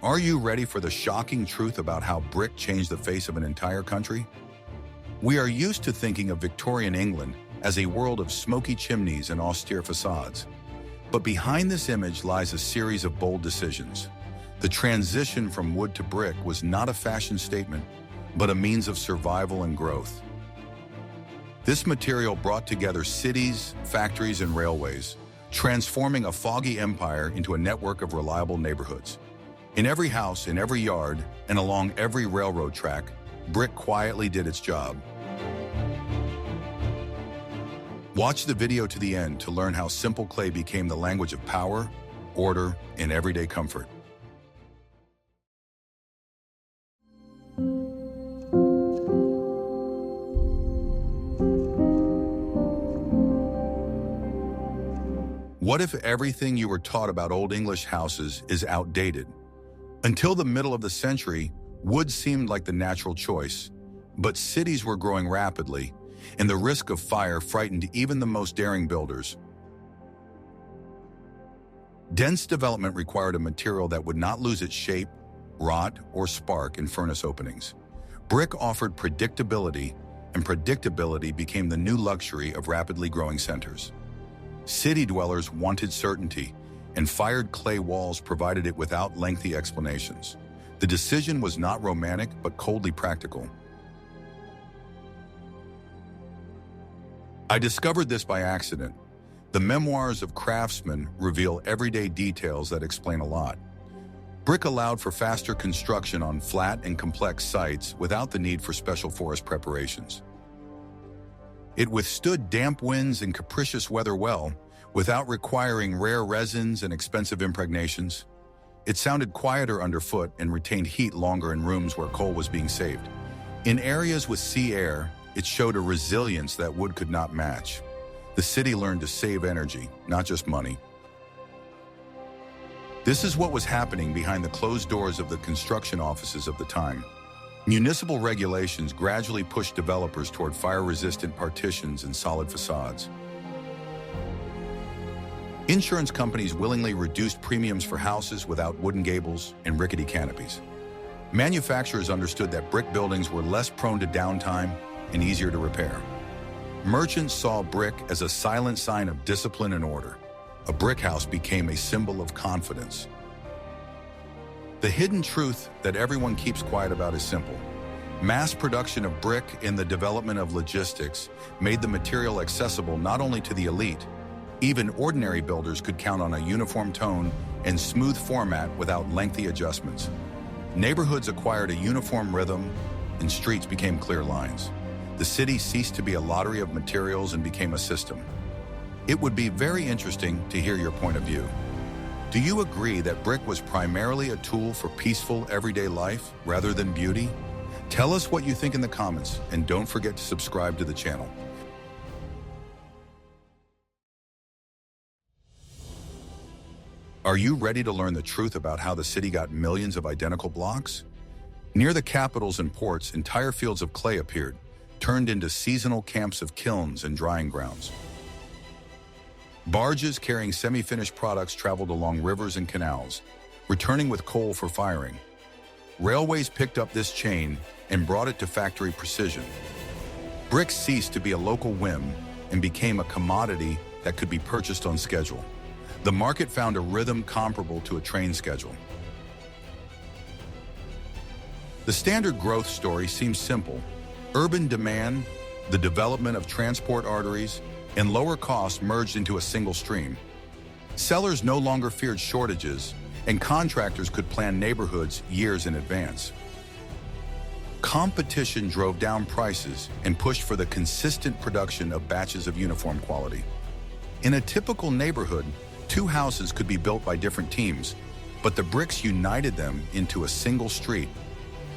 Are you ready for the shocking truth about how brick changed the face of an entire country? We are used to thinking of Victorian England as a world of smoky chimneys and austere facades. But behind this image lies a series of bold decisions. The transition from wood to brick was not a fashion statement, but a means of survival and growth. This material brought together cities, factories, and railways, transforming a foggy empire into a network of reliable neighborhoods. In every house, in every yard, and along every railroad track, brick quietly did its job. Watch the video to the end to learn how simple clay became the language of power, order, and everyday comfort. What if everything you were taught about Old English houses is outdated? Until the middle of the century, wood seemed like the natural choice, but cities were growing rapidly, and the risk of fire frightened even the most daring builders. Dense development required a material that would not lose its shape, rot, or spark in furnace openings. Brick offered predictability, and predictability became the new luxury of rapidly growing centers. City dwellers wanted certainty, and fired clay walls provided it without lengthy explanations. The decision was not romantic, but coldly practical. I discovered this by accident. The memoirs of craftsmen reveal everyday details that explain a lot. Brick allowed for faster construction on flat and complex sites without the need for special forest preparations. It withstood damp winds and capricious weather well, without requiring rare resins and expensive impregnations. It sounded quieter underfoot and retained heat longer in rooms where coal was being saved. In areas with sea air, it showed a resilience that wood could not match. The city learned to save energy, not just money. This is what was happening behind the closed doors of the construction offices of the time. Municipal regulations gradually pushed developers toward fire-resistant partitions and solid facades. Insurance companies willingly reduced premiums for houses without wooden gables and rickety canopies. Manufacturers understood that brick buildings were less prone to downtime and easier to repair. Merchants saw brick as a silent sign of discipline and order. A brick house became a symbol of confidence. The hidden truth that everyone keeps quiet about is simple. Mass production of brick and the development of logistics made the material accessible not only to the elite. Even ordinary builders could count on a uniform tone and smooth format without lengthy adjustments. Neighborhoods acquired a uniform rhythm, and streets became clear lines. The city ceased to be a lottery of materials and became a system. It would be very interesting to hear your point of view. Do you agree that brick was primarily a tool for peaceful, everyday life rather than beauty? Tell us what you think in the comments, and don't forget to subscribe to the channel. Are you ready to learn the truth about how the city got millions of identical blocks? Near the capitals and ports, entire fields of clay appeared, turned into seasonal camps of kilns and drying grounds. Barges carrying semi-finished products traveled along rivers and canals, returning with coal for firing. Railways picked up this chain and brought it to factory precision. Brick ceased to be a local whim and became a commodity that could be purchased on schedule. The market found a rhythm comparable to a train schedule. The standard growth story seems simple. Urban demand, the development of transport arteries, and lower costs merged into a single stream. Sellers no longer feared shortages, and contractors could plan neighborhoods years in advance. Competition drove down prices and pushed for the consistent production of batches of uniform quality. In a typical neighborhood, two houses could be built by different teams, but the bricks united them into a single street.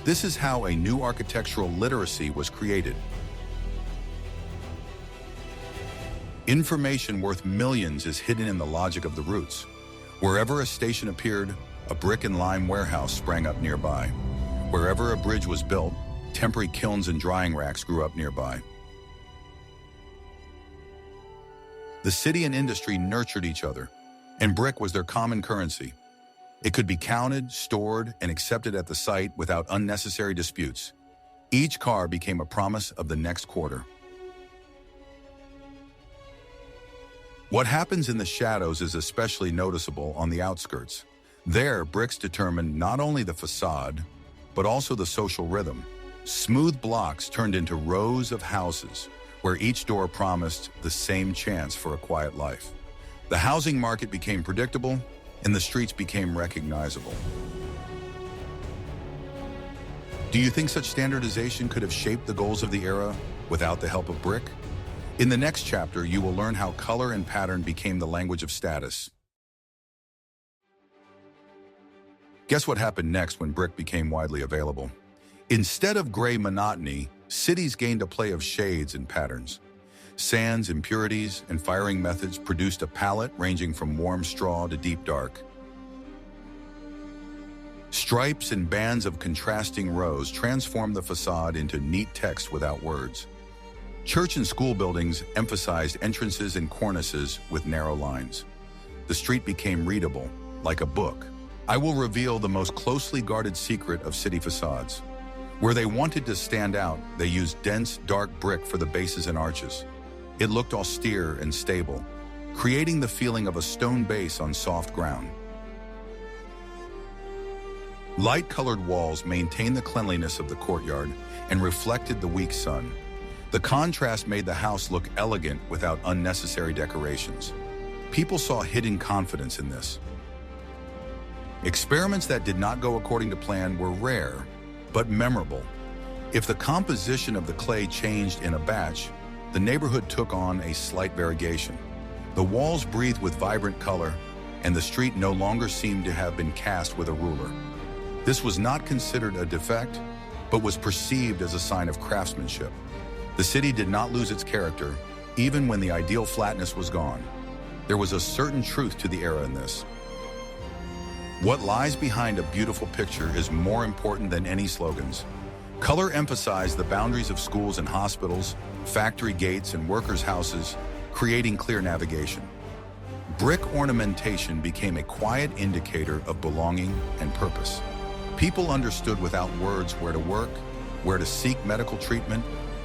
This is how a new architectural literacy was created. Information worth millions is hidden in the logic of the roots. Wherever a station appeared, a brick and lime warehouse sprang up nearby. Wherever a bridge was built, temporary kilns and drying racks grew up nearby. The city and industry nurtured each other, and brick was their common currency. It could be counted, stored, and accepted at the site without unnecessary disputes. Each car became a promise of the next quarter. What happens in the shadows is especially noticeable on the outskirts. There, bricks determined not only the facade, but also the social rhythm. Smooth blocks turned into rows of houses, where each door promised the same chance for a quiet life. The housing market became predictable, and the streets became recognizable. Do you think such standardization could have shaped the goals of the era without the help of brick? In the next chapter, you will learn how color and pattern became the language of status. Guess what happened next when brick became widely available? Instead of gray monotony, cities gained a play of shades and patterns. Sands, impurities, and firing methods produced a palette ranging from warm straw to deep dark. Stripes and bands of contrasting rows transformed the facade into neat text without words. Church and school buildings emphasized entrances and cornices with narrow lines. The street became readable, like a book. I will reveal the most closely guarded secret of city facades. Where they wanted to stand out, they used dense, dark brick for the bases and arches. It looked austere and stable, creating the feeling of a stone base on soft ground. Light-colored walls maintained the cleanliness of the courtyard and reflected the weak sun. The contrast made the house look elegant without unnecessary decorations. People saw hidden confidence in this. Experiments that did not go according to plan were rare, but memorable. If the composition of the clay changed in a batch, the neighborhood took on a slight variegation. The walls breathed with vibrant color, and the street no longer seemed to have been cast with a ruler. This was not considered a defect, but was perceived as a sign of craftsmanship. The city did not lose its character, even when the ideal flatness was gone. There was a certain truth to the era in this. What lies behind a beautiful picture is more important than any slogans. Color emphasized the boundaries of schools and hospitals, factory gates and workers' houses, creating clear navigation. Brick ornamentation became a quiet indicator of belonging and purpose. People understood without words where to work, where to seek medical treatment,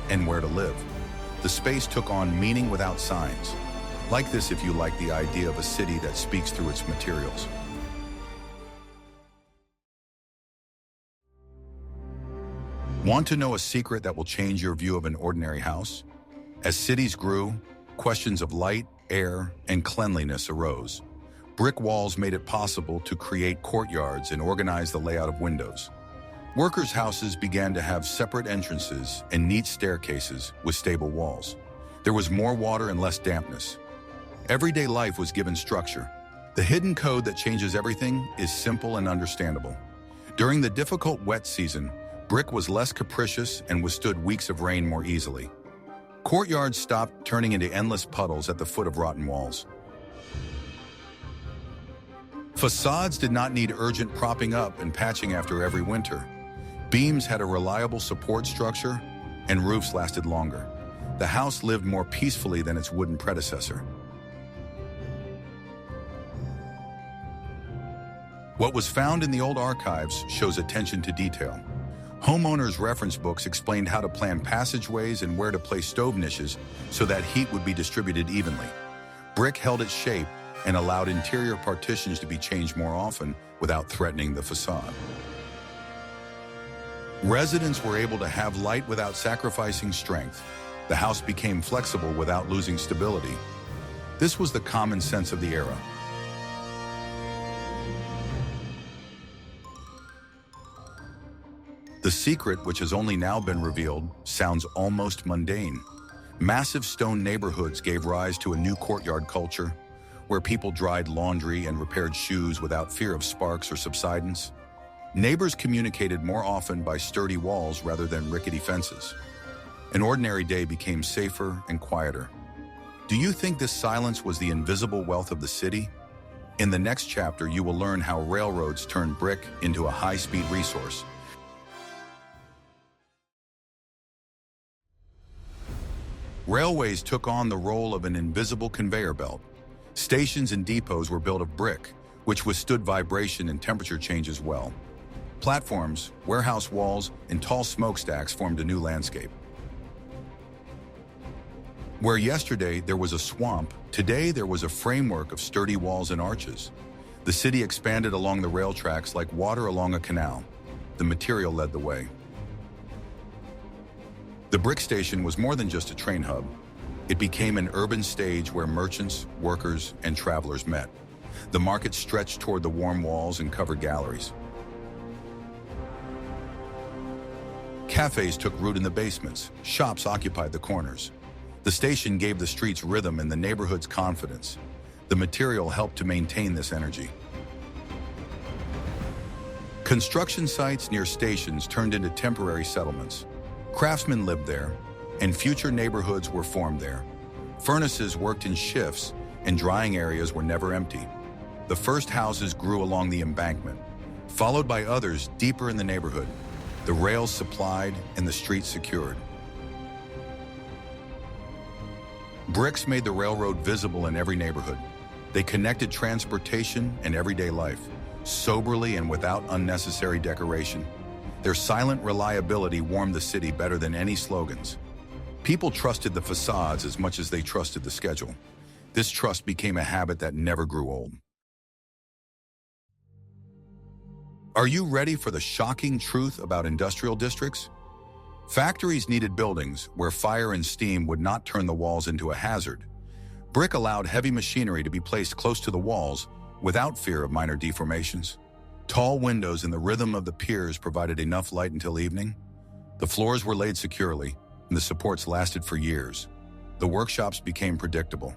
and where to live. The space took on meaning without signs. Like this if you like the idea of a city that speaks through its materials. Want to know a secret that will change your view of an ordinary house? As cities grew, questions of light, air, and cleanliness arose. Brick walls made it possible to create courtyards and organize the layout of windows. Workers' houses began to have separate entrances and neat staircases with stable walls. There was more water and less dampness. Everyday life was given structure. The hidden code that changes everything is simple and understandable. During the difficult wet season, brick was less capricious and withstood weeks of rain more easily. Courtyards stopped turning into endless puddles at the foot of rotten walls. Facades did not need urgent propping up and patching after every winter. Beams had a reliable support structure, and roofs lasted longer. The house lived more peacefully than its wooden predecessor. What was found in the old archives shows attention to detail. Homeowners' reference books explained how to plan passageways and where to place stove niches so that heat would be distributed evenly. Brick held its shape and allowed interior partitions to be changed more often without threatening the facade. Residents were able to have light without sacrificing strength. The house became flexible without losing stability. This was the common sense of the era. The secret, which has only now been revealed, sounds almost mundane. Massive stone neighborhoods gave rise to a new courtyard culture, where people dried laundry and repaired shoes without fear of sparks or subsidence. Neighbors communicated more often by sturdy walls rather than rickety fences. An ordinary day became safer and quieter. Do you think this silence was the invisible wealth of the city? In the next chapter, you will learn how railroads turned brick into a high-speed resource. Railways took on the role of an invisible conveyor belt. Stations and depots were built of brick, which withstood vibration and temperature changes well. Platforms, warehouse walls, and tall smokestacks formed a new landscape. Where yesterday there was a swamp, today there was a framework of sturdy walls and arches. The city expanded along the rail tracks like water along a canal. The material led the way. The brick station was more than just a train hub. It became an urban stage where merchants, workers, and travelers met. The market stretched toward the warm walls and covered galleries. Cafes took root in the basements. Shops occupied the corners. The station gave the streets rhythm and the neighborhoods confidence. The material helped to maintain this energy. Construction sites near stations turned into temporary settlements. Craftsmen lived there, and future neighborhoods were formed there. Furnaces worked in shifts, and drying areas were never empty. The first houses grew along the embankment, followed by others deeper in the neighborhood. The rails supplied and the streets secured. Bricks made the railroad visible in every neighborhood. They connected transportation and everyday life, soberly and without unnecessary decoration. Their silent reliability warmed the city better than any slogans. People trusted the facades as much as they trusted the schedule. This trust became a habit that never grew old. Are you ready for the shocking truth about industrial districts? Factories needed buildings where fire and steam would not turn the walls into a hazard. Brick allowed heavy machinery to be placed close to the walls without fear of minor deformations. Tall windows and the rhythm of the piers provided enough light until evening. The floors were laid securely, and the supports lasted for years. The workshops became predictable.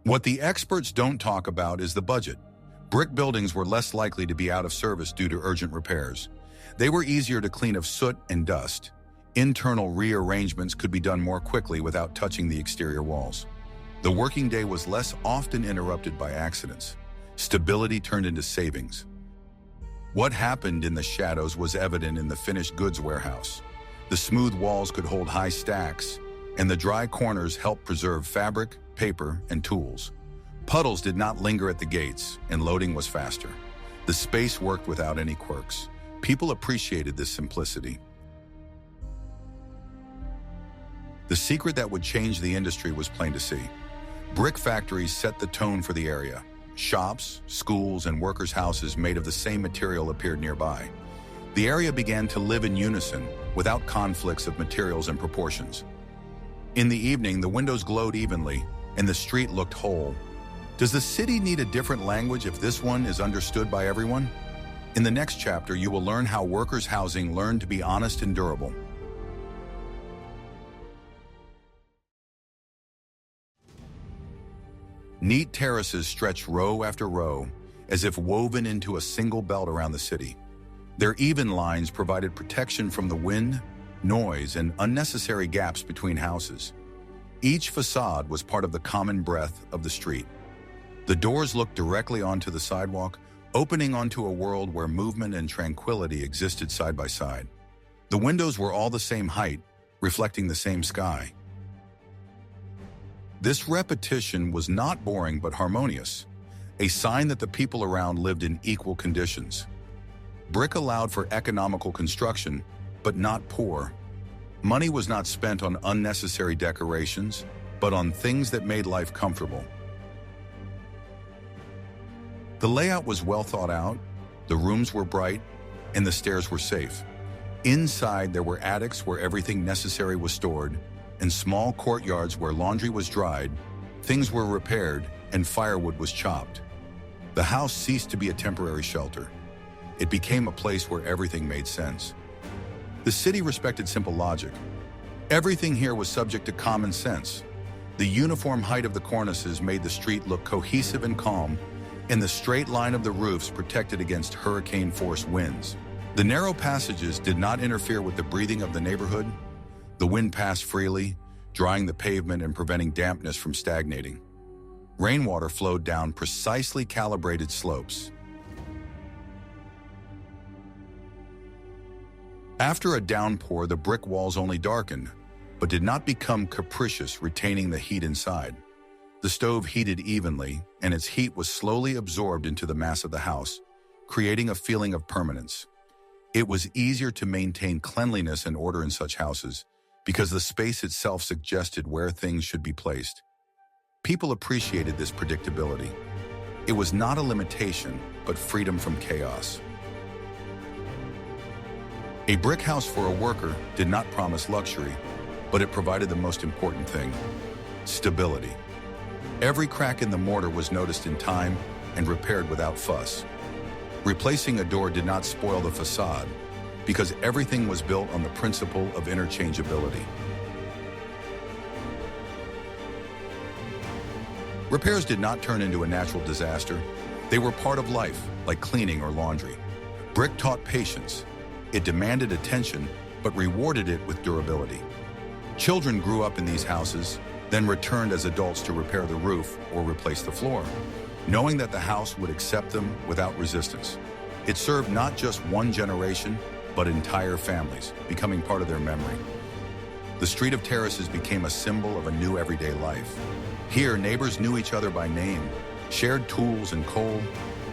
What the experts don't talk about is the budget. Brick buildings were less likely to be out of service due to urgent repairs. They were easier to clean of soot and dust. Internal rearrangements could be done more quickly without touching the exterior walls. The working day was less often interrupted by accidents. Stability turned into savings. What happened in the shadows was evident in the finished goods warehouse. The smooth walls could hold high stacks, and the dry corners helped preserve fabric, paper, and tools. Puddles did not linger at the gates, and loading was faster. The space worked without any quirks. People appreciated this simplicity. The secret that would change the industry was plain to see. Brick factories set the tone for the area. Shops, schools, and workers' houses made of the same material appeared nearby. The area began to live in unison, without conflicts of materials and proportions. In the evening, the windows glowed evenly, and the street looked whole. Does the city need a different language if this one is understood by everyone? In the next chapter, you will learn how workers' housing learned to be honest and durable. Neat terraces stretched row after row, as if woven into a single belt around the city. Their even lines provided protection from the wind, noise, and unnecessary gaps between houses. Each facade was part of the common breadth of the street. The doors looked directly onto the sidewalk, opening onto a world where movement and tranquility existed side by side. The windows were all the same height, reflecting the same sky. This repetition was not boring but harmonious, a sign that the people around lived in equal conditions. Brick allowed for economical construction, but not poor. Money was not spent on unnecessary decorations, but on things that made life comfortable. The layout was well thought out, the rooms were bright, and the stairs were safe. Inside, there were attics where everything necessary was stored, and small courtyards where laundry was dried, things were repaired, and firewood was chopped. The house ceased to be a temporary shelter. It became a place where everything made sense. The city respected simple logic. Everything here was subject to common sense. The uniform height of the cornices made the street look cohesive and calm, and the straight line of the roofs protected against hurricane-force winds. The narrow passages did not interfere with the breathing of the neighborhood. The wind passed freely, drying the pavement and preventing dampness from stagnating. Rainwater flowed down precisely calibrated slopes. After a downpour, the brick walls only darkened, but did not become capricious, retaining the heat inside. The stove heated evenly, and its heat was slowly absorbed into the mass of the house, creating a feeling of permanence. It was easier to maintain cleanliness and order in such houses because the space itself suggested where things should be placed. People appreciated this predictability. It was not a limitation, but freedom from chaos. A brick house for a worker did not promise luxury, but it provided the most important thing: stability. Every crack in the mortar was noticed in time and repaired without fuss. Replacing a door did not spoil the facade because everything was built on the principle of interchangeability. Repairs did not turn into a natural disaster. They were part of life, like cleaning or laundry. Brick taught patience. It demanded attention, but rewarded it with durability. Children grew up in these houses, then returned as adults to repair the roof or replace the floor, knowing that the house would accept them without resistance. It served not just one generation, but entire families, becoming part of their memory. The street of terraces became a symbol of a new everyday life. Here, neighbors knew each other by name, shared tools and coal,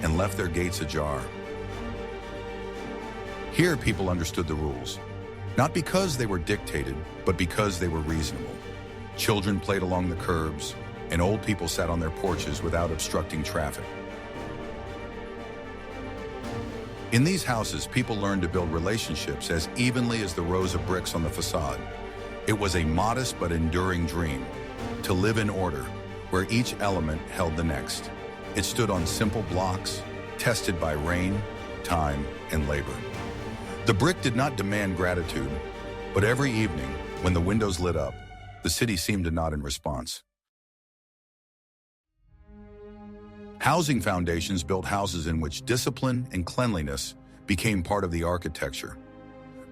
and left their gates ajar. Here, people understood the rules, not because they were dictated, but because they were reasonable. Children played along the curbs, and old people sat on their porches without obstructing traffic. In these houses, people learned to build relationships as evenly as the rows of bricks on the facade. It was a modest but enduring dream, to live in order, where each element held the next. It stood on simple blocks, tested by rain, time, and labor. The brick did not demand gratitude, but every evening, when the windows lit up, the city seemed to nod in response. Housing foundations built houses in which discipline and cleanliness became part of the architecture.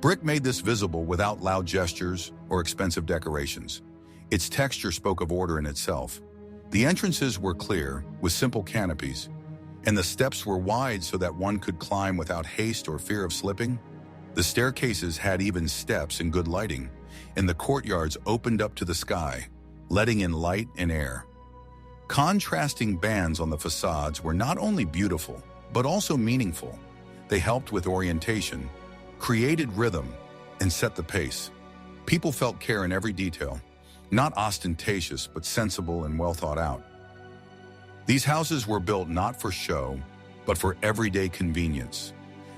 Brick made this visible without loud gestures or expensive decorations. Its texture spoke of order in itself. The entrances were clear, with simple canopies, and the steps were wide so that one could climb without haste or fear of slipping. The staircases had even steps and good lighting, and the courtyards opened up to the sky, letting in light and air. Contrasting bands on the facades were not only beautiful, but also meaningful. They helped with orientation, created rhythm, and set the pace. People felt care in every detail, not ostentatious, but sensible and well thought out. These houses were built not for show, but for everyday convenience.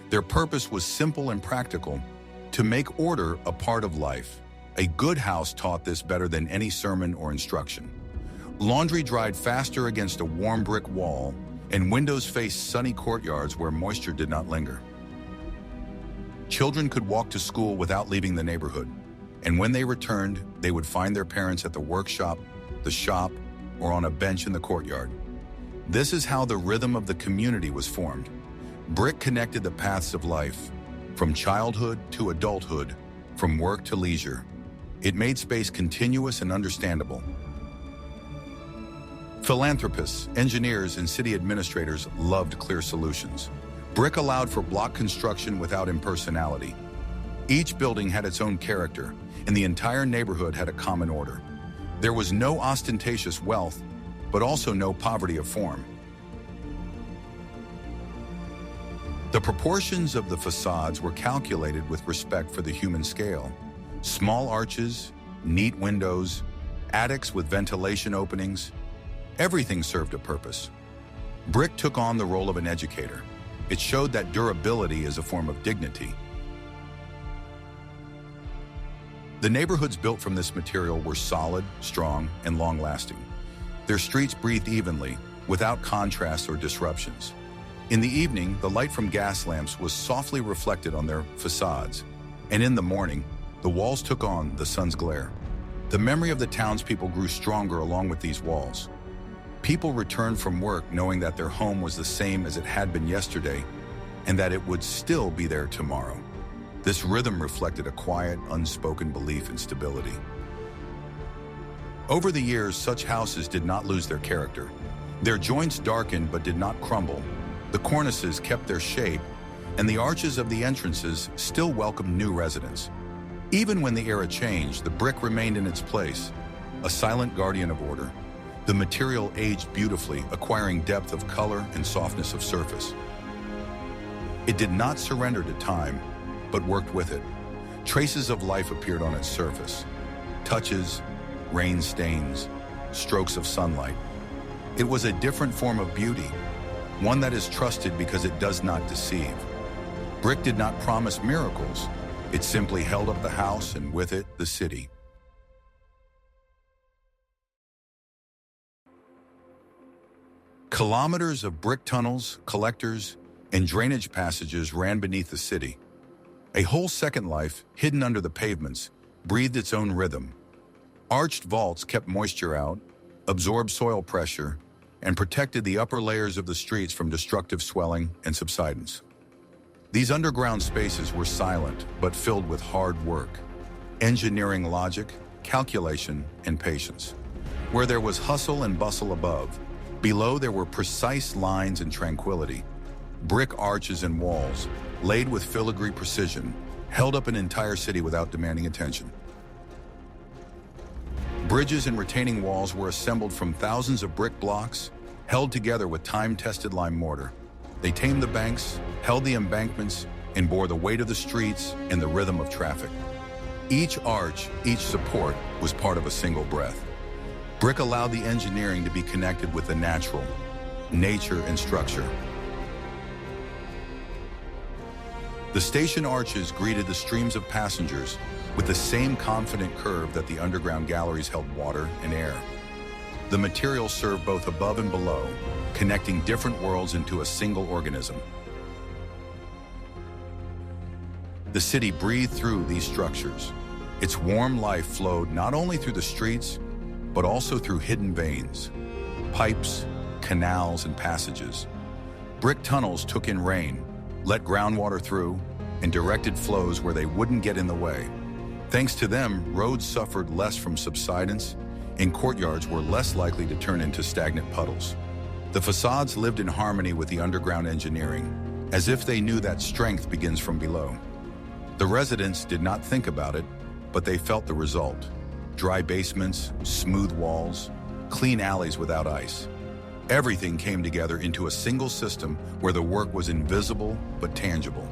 Their purpose was simple and practical: to make order a part of life. A good house taught this better than any sermon or instruction. Laundry dried faster against a warm brick wall, and windows faced sunny courtyards where moisture did not linger. Children could walk to school without leaving the neighborhood, and when they returned, they would find their parents at the workshop, the shop, or on a bench in the courtyard. This is how the rhythm of the community was formed. Brick connected the paths of life, from childhood to adulthood, from work to leisure. It made space continuous and understandable. Philanthropists, engineers, and city administrators loved clear solutions. Brick allowed for block construction without impersonality. Each building had its own character, and the entire neighborhood had a common order. There was no ostentatious wealth, but also no poverty of form. The proportions of the facades were calculated with respect for the human scale. Small arches, neat windows, attics with ventilation openings. Everything served a purpose. Brick took on the role of an educator. It showed that durability is a form of dignity. The neighborhoods built from this material were solid, strong, and long-lasting. Their streets breathed evenly, without contrast or disruptions. In the evening, the light from gas lamps was softly reflected on their facades, and in the morning, the walls took on the sun's glare. The memory of the townspeople grew stronger along with these walls. People returned from work knowing that their home was the same as it had been yesterday, and that it would still be there tomorrow. This rhythm reflected a quiet, unspoken belief in stability. Over the years, such houses did not lose their character. Their joints darkened but did not crumble. The cornices kept their shape, and the arches of the entrances still welcomed new residents. Even when the era changed, the brick remained in its place, a silent guardian of order. The material aged beautifully, acquiring depth of color and softness of surface. It did not surrender to time, but worked with it. Traces of life appeared on its surface. Touches, rain stains, strokes of sunlight. It was a different form of beauty, one that is trusted because it does not deceive. Brick did not promise miracles. It simply held up the house and with it, the city. Kilometers of brick tunnels, collectors, and drainage passages ran beneath the city. A whole second life, hidden under the pavements, breathed its own rhythm. Arched vaults kept moisture out, absorbed soil pressure, and protected the upper layers of the streets from destructive swelling and subsidence. These underground spaces were silent, but filled with hard work, engineering logic, calculation, and patience. Where there was hustle and bustle above, below there were precise lines and tranquility. Brick arches and walls, laid with filigree precision, held up an entire city without demanding attention. Bridges and retaining walls were assembled from thousands of brick blocks, held together with time-tested lime mortar. They tamed the banks, held the embankments, and bore the weight of the streets and the rhythm of traffic. Each arch, each support, was part of a single breath. Brick allowed the engineering to be connected with the natural, nature and structure. The station arches greeted the streams of passengers with the same confident curve that the underground galleries held water and air. The material served both above and below, connecting different worlds into a single organism. The city breathed through these structures. Its warm life flowed not only through the streets, but also through hidden veins, pipes, canals, and passages. Brick tunnels took in rain, let groundwater through, and directed flows where they wouldn't get in the way. Thanks to them, roads suffered less from subsidence, and courtyards were less likely to turn into stagnant puddles. The facades lived in harmony with the underground engineering, as if they knew that strength begins from below. The residents did not think about it, but they felt the result. Dry basements, smooth walls, clean alleys without ice. Everything came together into a single system where the work was invisible but tangible.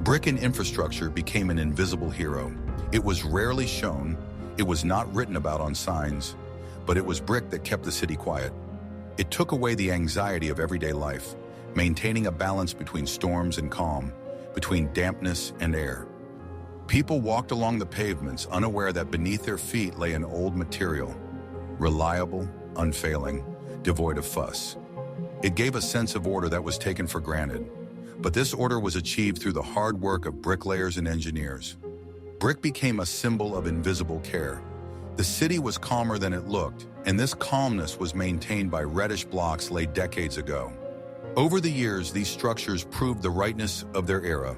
Brick and infrastructure became an invisible hero. It was rarely shown, it was not written about on signs, but it was brick that kept the city quiet. It took away the anxiety of everyday life, maintaining a balance between storms and calm, between dampness and air. People walked along the pavements unaware that beneath their feet lay an old material, reliable, unfailing, devoid of fuss. It gave a sense of order that was taken for granted, but this order was achieved through the hard work of bricklayers and engineers. Brick became a symbol of invisible care. The city was calmer than it looked, and this calmness was maintained by reddish blocks laid decades ago. Over the years, these structures proved the rightness of their era.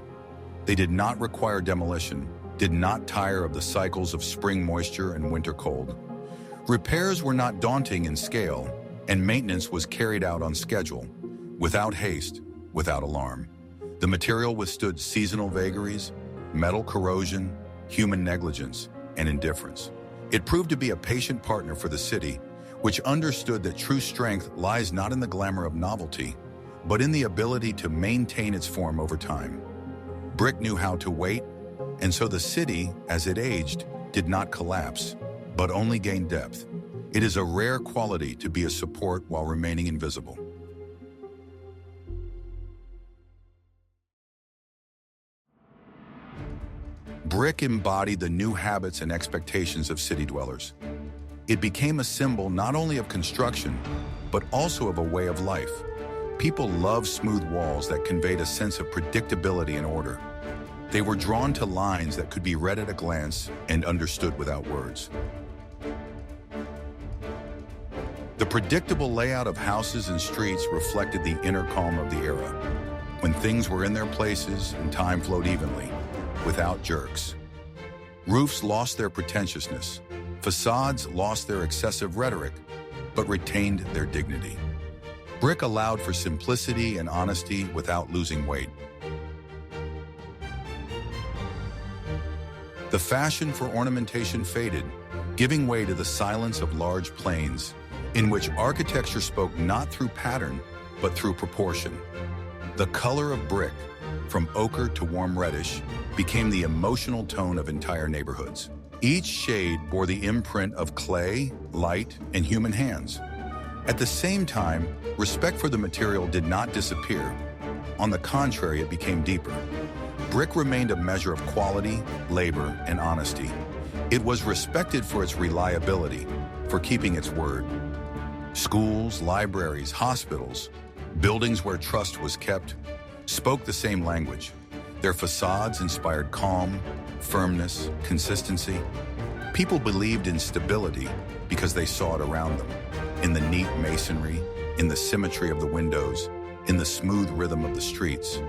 They did not require demolition, did not tire of the cycles of spring moisture and winter cold. Repairs were not daunting in scale, and maintenance was carried out on schedule, without haste, without alarm. The material withstood seasonal vagaries, metal corrosion, human negligence, and indifference. It proved to be a patient partner for the city, which understood that true strength lies not in the glamour of novelty, but in the ability to maintain its form over time. Brick knew how to wait, and so the city, as it aged, did not collapse, but only gained depth. It is a rare quality to be a support while remaining invisible. Brick embodied the new habits and expectations of city dwellers. It became a symbol not only of construction, but also of a way of life. People loved smooth walls that conveyed a sense of predictability and order. They were drawn to lines that could be read at a glance and understood without words. The predictable layout of houses and streets reflected the inner calm of the era, when things were in their places and time flowed evenly, without jerks. Roofs lost their pretentiousness. Facades lost their excessive rhetoric, but retained their dignity. Brick allowed for simplicity and honesty without losing weight. The fashion for ornamentation faded, giving way to the silence of large plains, in which architecture spoke not through pattern, but through proportion. The color of brick, from ochre to warm reddish, became the emotional tone of entire neighborhoods. Each shade bore the imprint of clay, light, and human hands. At the same time, respect for the material did not disappear. On the contrary, it became deeper. Brick remained a measure of quality, labor, and honesty. It was respected for its reliability, for keeping its word. Schools, libraries, hospitals, buildings where trust was kept, spoke the same language. Their facades inspired calm, firmness, consistency. People believed in stability because they saw it around them, in the neat masonry, in the symmetry of the windows, in the smooth rhythm of the streets.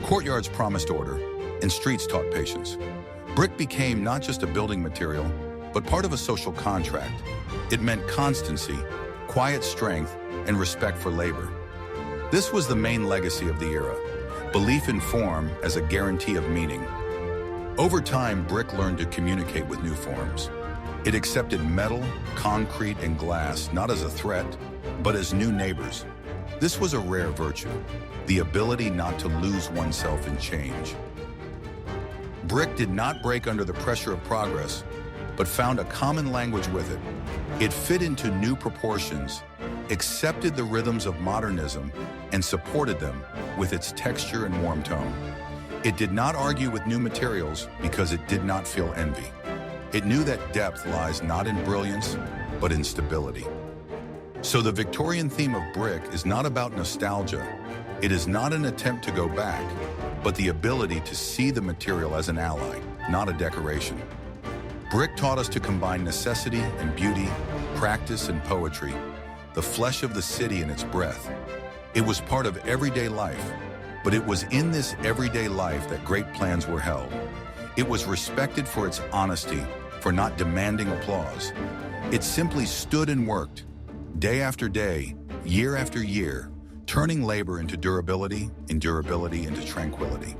Courtyards promised order, and streets taught patience. Brick became not just a building material, but part of a social contract. It meant constancy, quiet strength, and respect for labor. This was the main legacy of the era, belief in form as a guarantee of meaning. Over time, brick learned to communicate with new forms. It accepted metal, concrete, and glass not as a threat, but as new neighbors. This was a rare virtue, the ability not to lose oneself in change. Brick did not break under the pressure of progress, but found a common language with it. It fit into new proportions, accepted the rhythms of modernism, and supported them with its texture and warm tone. It did not argue with new materials because it did not feel envy. It knew that depth lies not in brilliance, but in stability. So the Victorian theme of brick is not about nostalgia. It is not an attempt to go back, but the ability to see the material as an ally, not a decoration. Brick taught us to combine necessity and beauty, practice and poetry, the flesh of the city and its breath. It was part of everyday life, but it was in this everyday life that great plans were held. It was respected for its honesty, for not demanding applause. It simply stood and worked, day after day, year after year, turning labor into durability and durability into tranquility.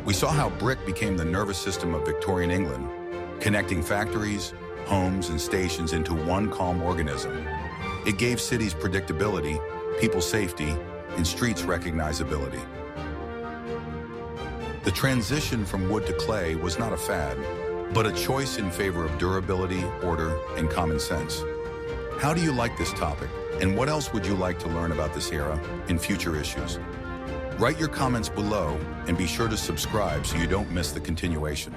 We saw how brick became the nervous system of Victorian England, connecting factories, homes, and stations into one calm organism. It gave cities predictability, people safety, and streets recognizability. The transition from wood to clay was not a fad, but a choice in favor of durability, order, and common sense. How do you like this topic, and what else would you like to learn about this era in future issues? Write your comments below and be sure to subscribe so you don't miss the continuation.